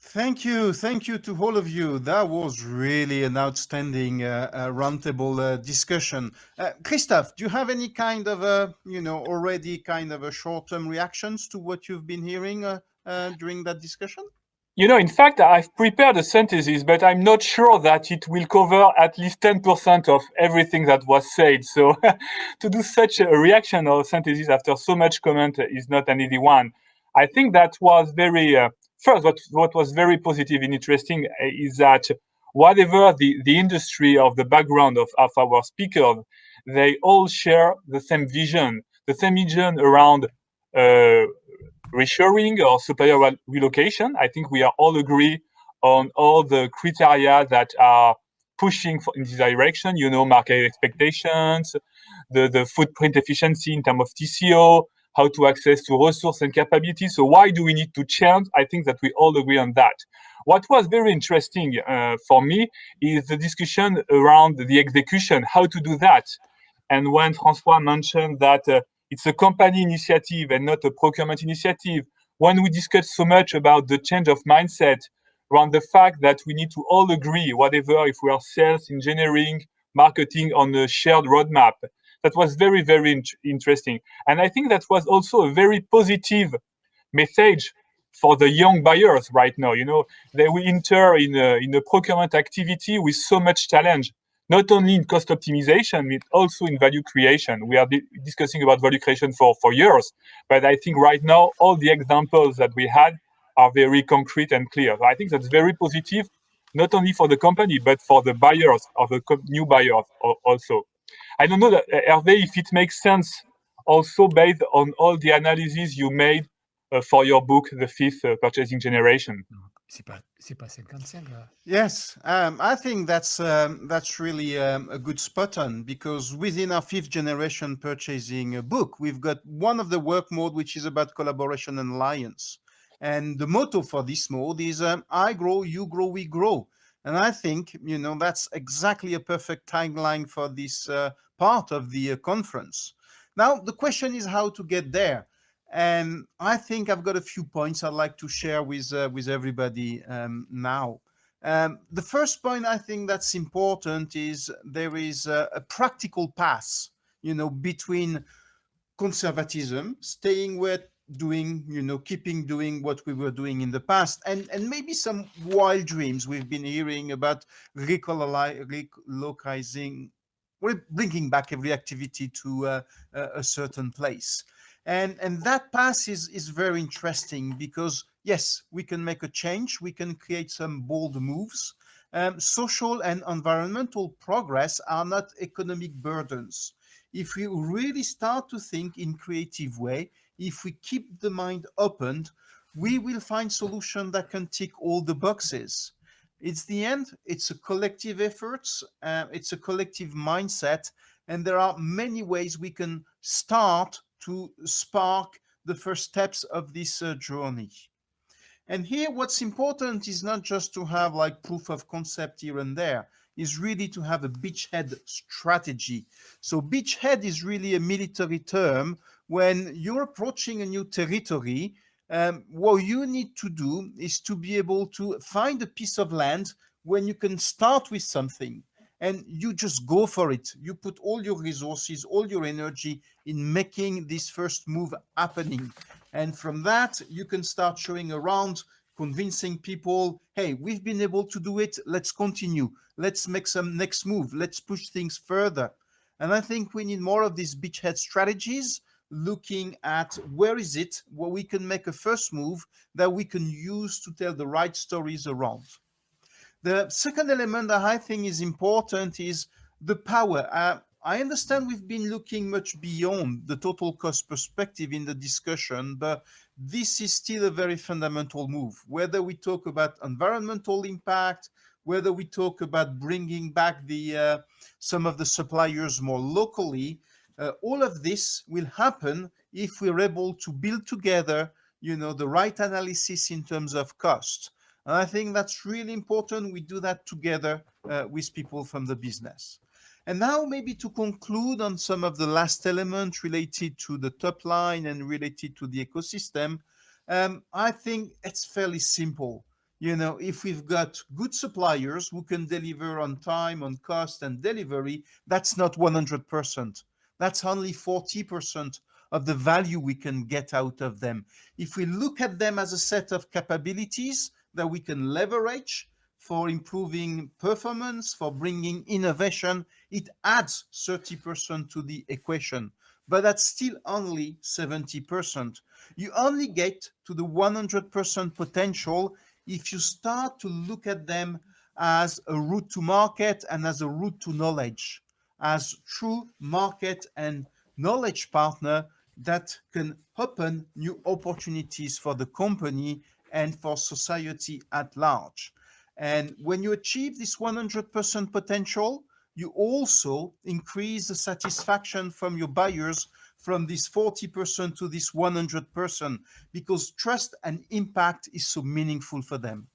Thank you to all of you. That was really an outstanding roundtable discussion. Christophe, do you have any kind of already kind of a short-term reactions to what you've been hearing during that discussion? In fact, I've prepared a synthesis, but I'm not sure that it will cover at least 10% of everything that was said. So to do such a reaction or synthesis after so much comment is not an easy one. I think that was first, what was very positive and interesting is that whatever the industry of the background of our speakers, they all share the same vision around uh, reshoring or supplier relocation. I think we are all agree on all the criteria that are pushing in this direction. Market expectations, the footprint efficiency in terms of TCO, how to access to resource and capability. So why do we need to change? I think that we all agree on that. What was very interesting for me is the discussion around the execution, how to do that. And when Francois mentioned that it's a company initiative and not a procurement initiative, when we discuss so much about the change of mindset around the fact that we need to all agree, whatever, if we are sales, engineering, marketing, on a shared roadmap, that was very, very interesting. And I think that was also a very positive message for the young buyers right now. They will enter in a procurement activity with so much challenge, not only in cost optimization, but also in value creation. We are discussing about value creation for years, but I think right now all the examples that we had are very concrete and clear. I think that's very positive, not only for the company, but for the buyers, or the new buyers also. I don't know, Hervé, if it makes sense also based on all the analysis you made for your book, The Fifth Purchasing Generation. C'est pas 55 là. Yes, I think that's really a good spot on, because within our fifth generation purchasing book, we've got one of the work mode which is about collaboration and alliance, and the motto for this mode is I grow, you grow, we grow. And I think that's exactly a perfect timeline for this part of the conference. Now the question is how to get there. And I think I've got a few points I'd like to share with everybody now. The first point I think that's important is there is a practical path, between conservatism, staying with doing, keeping doing what we were doing in the past, and maybe some wild dreams we've been hearing about relocalizing, we're bringing back every activity to a certain place. And that path is very interesting because, yes, we can make a change. We can create some bold moves. Social and environmental progress are not economic burdens. If we really start to think in creative way, if we keep the mind opened, we will find solutions that can tick all the boxes. It's the end. It's a collective effort. It's a collective mindset. And there are many ways we can start to spark the first steps of this journey. And here, what's important is not just to have like proof of concept here and there, is really to have a beachhead strategy. So beachhead is really a military term. When you're approaching a new territory, what you need to do is to be able to find a piece of land when you can start with something and you just go for it. You put all your resources, all your energy in making this first move happening. And from that, you can start showing around, convincing people, hey, we've been able to do it. Let's continue. Let's make some next move. Let's push things further. And I think we need more of these beachhead strategies, looking at where is it, where we can make a first move that we can use to tell the right stories around. The second element that I think is important is the power. I understand we've been looking much beyond the total cost perspective in the discussion, but this is still a very fundamental move. Whether we talk about environmental impact, whether we talk about bringing back the some of the suppliers more locally, all of this will happen if we're able to build together, the right analysis in terms of cost. And I think that's really important. We do that together with people from the business. And now maybe to conclude on some of the last elements related to the top line and related to the ecosystem, I think it's fairly simple. You know, if we've got good suppliers who can deliver on time, on cost, and delivery, that's not 100%. That's only 40% of the value we can get out of them. If we look at them as a set of capabilities that we can leverage for improving performance, for bringing innovation, it adds 30% to the equation. But that's still only 70%. You only get to the 100% potential if you start to look at them as a route to market and as a route to knowledge, as true market and knowledge partner that can open new opportunities for the company and for society at large. And when you achieve this 100% potential, you also increase the satisfaction from your buyers from this 40% to this 100%, because trust and impact is so meaningful for them.